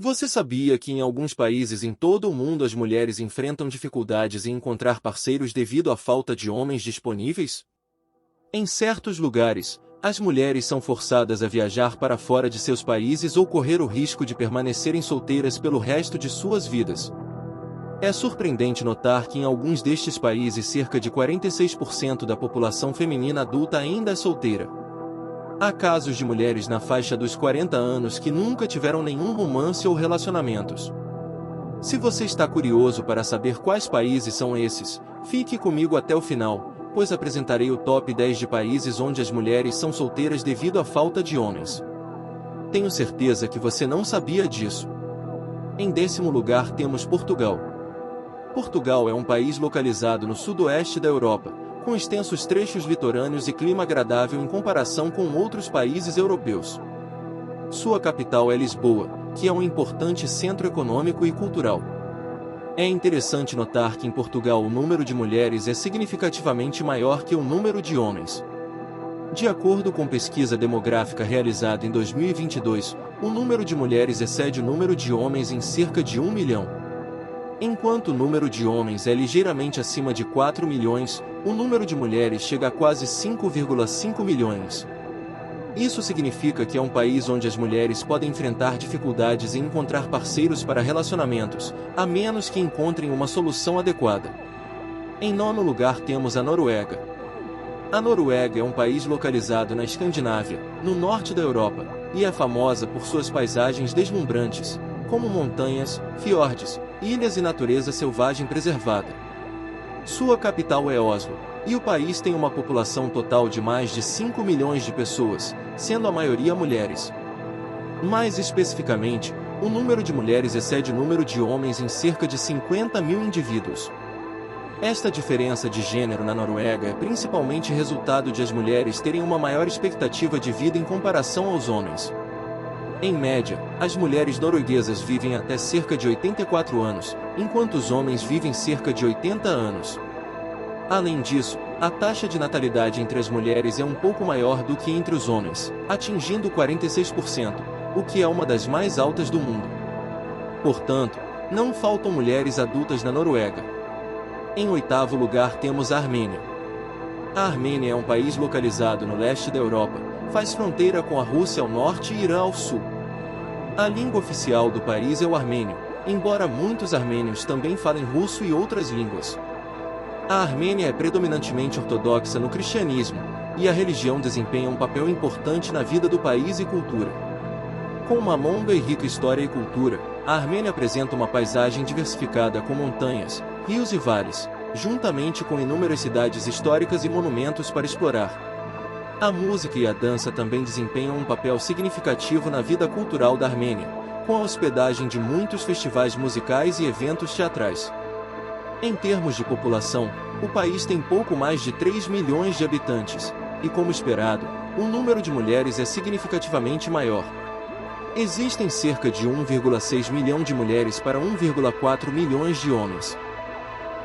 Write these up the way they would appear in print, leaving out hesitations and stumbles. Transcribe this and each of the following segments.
Você sabia que em alguns países em todo o mundo as mulheres enfrentam dificuldades em encontrar parceiros devido à falta de homens disponíveis? Em certos lugares, as mulheres são forçadas a viajar para fora de seus países ou correr o risco de permanecerem solteiras pelo resto de suas vidas. É surpreendente notar que em alguns destes países cerca de 46% da população feminina adulta ainda é solteira. Há casos de mulheres na faixa dos 40 anos que nunca tiveram nenhum romance ou relacionamentos. Se você está curioso para saber quais países são esses, fique comigo até o final, pois apresentarei o top 10 de países onde as mulheres são solteiras devido à falta de homens. Tenho certeza que você não sabia disso. Em 10º lugar temos Portugal. Portugal é um país localizado no sudoeste da Europa, com extensos trechos litorâneos e clima agradável em comparação com outros países europeus. Sua capital é Lisboa, que é um importante centro econômico e cultural. É interessante notar que em Portugal o número de mulheres é significativamente maior que o número de homens. De acordo com pesquisa demográfica realizada em 2022, o número de mulheres excede o número de homens em cerca de 1 milhão. Enquanto o número de homens é ligeiramente acima de 4 milhões, o número de mulheres chega a quase 5,5 milhões. Isso significa que é um país onde as mulheres podem enfrentar dificuldades em encontrar parceiros para relacionamentos, a menos que encontrem uma solução adequada. Em 9º lugar temos a Noruega. A Noruega é um país localizado na Escandinávia, no norte da Europa, e é famosa por suas paisagens deslumbrantes, como montanhas, fiordes, ilhas e natureza selvagem preservada. Sua capital é Oslo, e o país tem uma população total de mais de 5 milhões de pessoas, sendo a maioria mulheres. Mais especificamente, o número de mulheres excede o número de homens em cerca de 50 mil indivíduos. Esta diferença de gênero na Noruega é principalmente resultado de as mulheres terem uma maior expectativa de vida em comparação aos homens. Em média, as mulheres norueguesas vivem até cerca de 84 anos, enquanto os homens vivem cerca de 80 anos. Além disso, a taxa de natalidade entre as mulheres é um pouco maior do que entre os homens, atingindo 46%, o que é uma das mais altas do mundo. Portanto, não faltam mulheres adultas na Noruega. Em 8º lugar temos a Armênia. A Armênia é um país localizado no leste da Europa, faz fronteira com a Rússia ao norte e Irã ao sul. A língua oficial do país é o armênio, embora muitos armênios também falem russo e outras línguas. A Armênia é predominantemente ortodoxa no cristianismo, e a religião desempenha um papel importante na vida do país e cultura. Com uma longa e rica história e cultura, a Armênia apresenta uma paisagem diversificada com montanhas, rios e vales, juntamente com inúmeras cidades históricas e monumentos para explorar. A música e a dança também desempenham um papel significativo na vida cultural da Armênia, com a hospedagem de muitos festivais musicais e eventos teatrais. Em termos de população, o país tem pouco mais de 3 milhões de habitantes, e como esperado, o número de mulheres é significativamente maior. Existem cerca de 1,6 milhão de mulheres para 1,4 milhões de homens.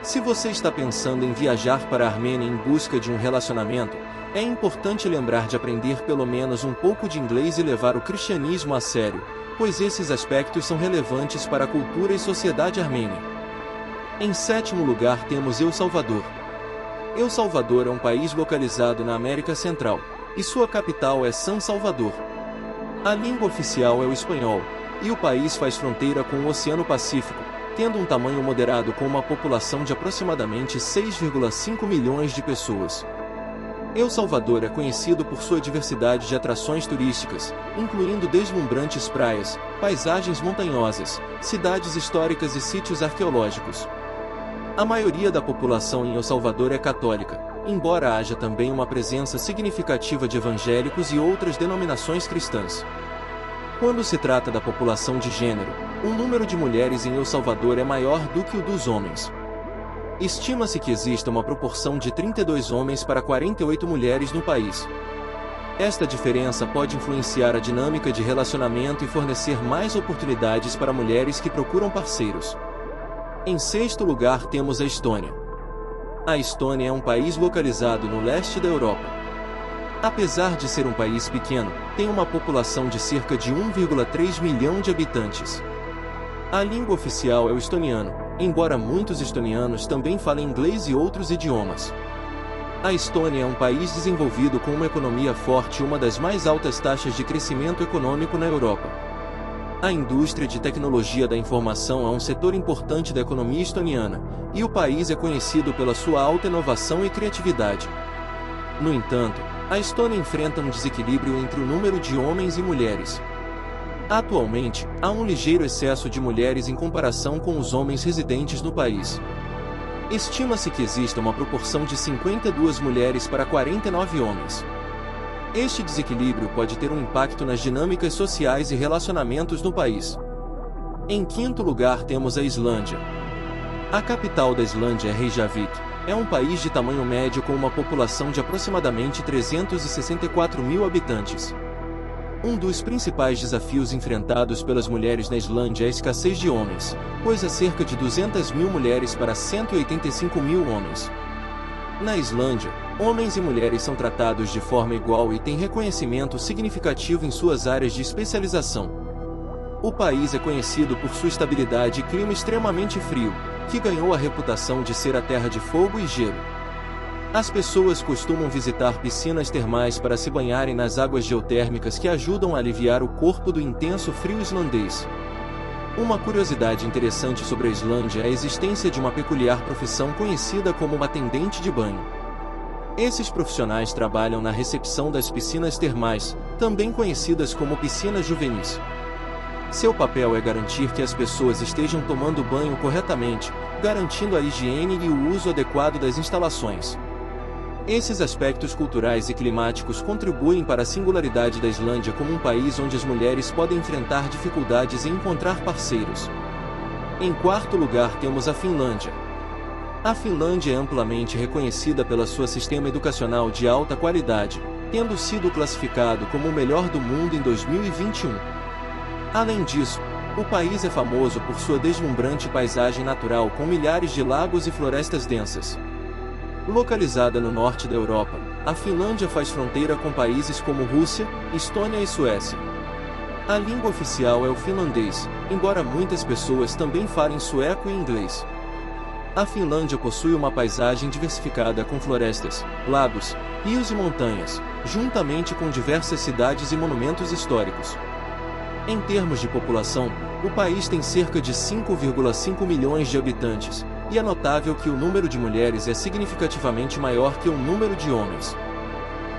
Se você está pensando em viajar para a Armênia em busca de um relacionamento, é importante lembrar de aprender pelo menos um pouco de inglês e levar o cristianismo a sério, pois esses aspectos são relevantes para a cultura e sociedade armênia. Em 7º lugar temos El Salvador. El Salvador é um país localizado na América Central, e sua capital é San Salvador. A língua oficial é o espanhol, e o país faz fronteira com o Oceano Pacífico, tendo um tamanho moderado com uma população de aproximadamente 6,5 milhões de pessoas. El Salvador é conhecido por sua diversidade de atrações turísticas, incluindo deslumbrantes praias, paisagens montanhosas, cidades históricas e sítios arqueológicos. A maioria da população em El Salvador é católica, embora haja também uma presença significativa de evangélicos e outras denominações cristãs. Quando se trata da população de gênero, o número de mulheres em El Salvador é maior do que o dos homens. Estima-se que exista uma proporção de 32 homens para 48 mulheres no país. Esta diferença pode influenciar a dinâmica de relacionamento e fornecer mais oportunidades para mulheres que procuram parceiros. Em 6º lugar temos a Estônia. A Estônia é um país localizado no leste da Europa. Apesar de ser um país pequeno, tem uma população de cerca de 1,3 milhão de habitantes. A língua oficial é o estoniano, embora muitos estonianos também falem inglês e outros idiomas. A Estônia é um país desenvolvido com uma economia forte e uma das mais altas taxas de crescimento econômico na Europa. A indústria de tecnologia da informação é um setor importante da economia estoniana, e o país é conhecido pela sua alta inovação e criatividade. No entanto, a Estônia enfrenta um desequilíbrio entre o número de homens e mulheres. Atualmente, há um ligeiro excesso de mulheres em comparação com os homens residentes no país. Estima-se que exista uma proporção de 52 mulheres para 49 homens. Este desequilíbrio pode ter um impacto nas dinâmicas sociais e relacionamentos no país. Em quinto lugar temos a Islândia. A capital da Islândia é Reykjavik. É um país de tamanho médio com uma população de aproximadamente 364 mil habitantes. Um dos principais desafios enfrentados pelas mulheres na Islândia é a escassez de homens, pois há cerca de 200 mil mulheres para 185 mil homens. Na Islândia, homens e mulheres são tratados de forma igual e têm reconhecimento significativo em suas áreas de especialização. O país é conhecido por sua estabilidade e clima extremamente frio, que ganhou a reputação de ser a terra de fogo e gelo. As pessoas costumam visitar piscinas termais para se banharem nas águas geotérmicas que ajudam a aliviar o corpo do intenso frio islandês. Uma curiosidade interessante sobre a Islândia é a existência de uma peculiar profissão conhecida como atendente de banho. Esses profissionais trabalham na recepção das piscinas termais, também conhecidas como piscinas juvenis. Seu papel é garantir que as pessoas estejam tomando banho corretamente, garantindo a higiene e o uso adequado das instalações. Esses aspectos culturais e climáticos contribuem para a singularidade da Islândia como um país onde as mulheres podem enfrentar dificuldades em encontrar parceiros. Em quarto lugar temos a Finlândia. A Finlândia é amplamente reconhecida pelo seu sistema educacional de alta qualidade, tendo sido classificado como o melhor do mundo em 2021. Além disso, o país é famoso por sua deslumbrante paisagem natural com milhares de lagos e florestas densas. Localizada no norte da Europa, a Finlândia faz fronteira com países como Rússia, Estônia e Suécia. A língua oficial é o finlandês, embora muitas pessoas também falem sueco e inglês. A Finlândia possui uma paisagem diversificada com florestas, lagos, rios e montanhas, juntamente com diversas cidades e monumentos históricos. Em termos de população, o país tem cerca de 5,5 milhões de habitantes, e é notável que o número de mulheres é significativamente maior que o número de homens.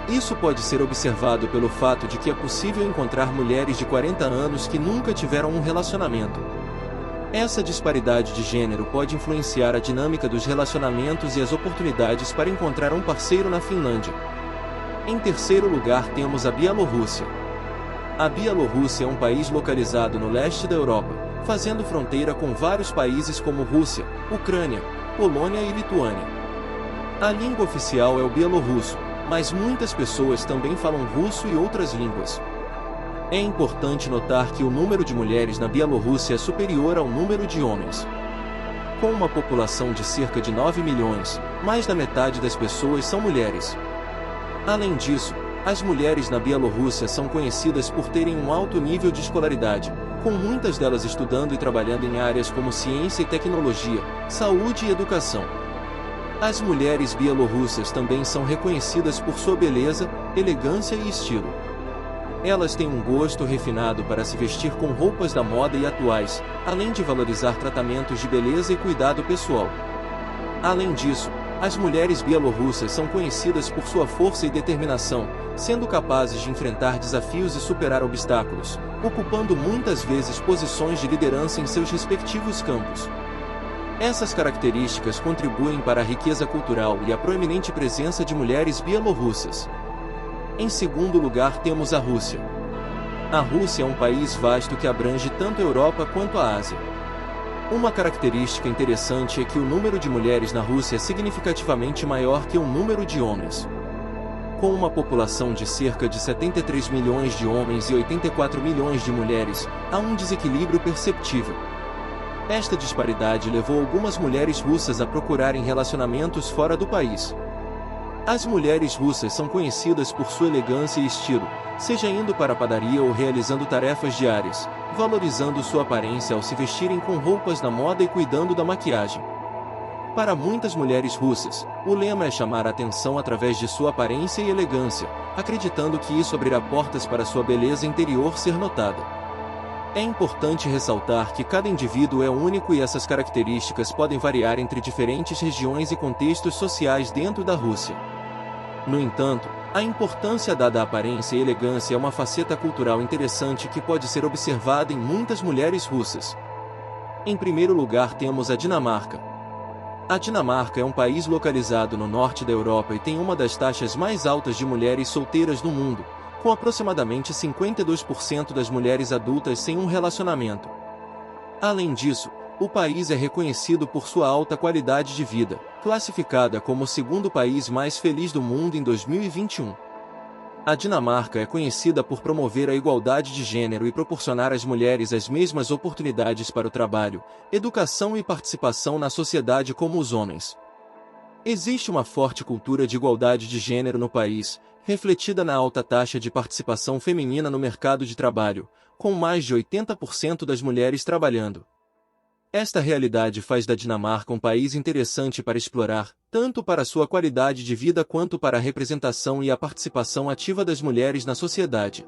Isso pode ser observado pelo fato de que é possível encontrar mulheres de 40 anos que nunca tiveram um relacionamento. Essa disparidade de gênero pode influenciar a dinâmica dos relacionamentos e as oportunidades para encontrar um parceiro na Finlândia. Em terceiro lugar temos a Bielorrússia. A Bielorrússia é um país localizado no leste da Europa, fazendo fronteira com vários países como Rússia, Ucrânia, Polônia e Lituânia. A língua oficial é o bielorrusso, mas muitas pessoas também falam russo e outras línguas. É importante notar que o número de mulheres na Bielorrússia é superior ao número de homens. Com uma população de cerca de 9 milhões, mais da metade das pessoas são mulheres. Além disso, as mulheres na Bielorrússia são conhecidas por terem um alto nível de escolaridade, com muitas delas estudando e trabalhando em áreas como ciência e tecnologia, saúde e educação. As mulheres bielorrussas também são reconhecidas por sua beleza, elegância e estilo. Elas têm um gosto refinado para se vestir com roupas da moda e atuais, além de valorizar tratamentos de beleza e cuidado pessoal. Além disso, as mulheres bielorrussas são conhecidas por sua força e determinação, sendo capazes de enfrentar desafios e superar obstáculos, ocupando muitas vezes posições de liderança em seus respectivos campos. Essas características contribuem para a riqueza cultural e a proeminente presença de mulheres bielorrussas. Em segundo lugar temos a Rússia. A Rússia é um país vasto que abrange tanto a Europa quanto a Ásia. Uma característica interessante é que o número de mulheres na Rússia é significativamente maior que o número de homens. Com uma população de cerca de 73 milhões de homens e 84 milhões de mulheres, há um desequilíbrio perceptível. Esta disparidade levou algumas mulheres russas a procurarem relacionamentos fora do país. As mulheres russas são conhecidas por sua elegância e estilo, seja indo para a padaria ou realizando tarefas diárias, valorizando sua aparência ao se vestirem com roupas da moda e cuidando da maquiagem. Para muitas mulheres russas, o lema é chamar a atenção através de sua aparência e elegância, acreditando que isso abrirá portas para sua beleza interior ser notada. É importante ressaltar que cada indivíduo é único e essas características podem variar entre diferentes regiões e contextos sociais dentro da Rússia. No entanto, a importância dada à aparência e elegância é uma faceta cultural interessante que pode ser observada em muitas mulheres russas. Em primeiro lugar temos a Dinamarca. A Dinamarca é um país localizado no norte da Europa e tem uma das taxas mais altas de mulheres solteiras no mundo, com aproximadamente 52% das mulheres adultas sem um relacionamento. Além disso, o país é reconhecido por sua alta qualidade de vida, classificada como o segundo país mais feliz do mundo em 2021. A Dinamarca é conhecida por promover a igualdade de gênero e proporcionar às mulheres as mesmas oportunidades para o trabalho, educação e participação na sociedade como os homens. Existe uma forte cultura de igualdade de gênero no país, refletida na alta taxa de participação feminina no mercado de trabalho, com mais de 80% das mulheres trabalhando. Esta realidade faz da Dinamarca um país interessante para explorar, tanto para sua qualidade de vida quanto para a representação e a participação ativa das mulheres na sociedade.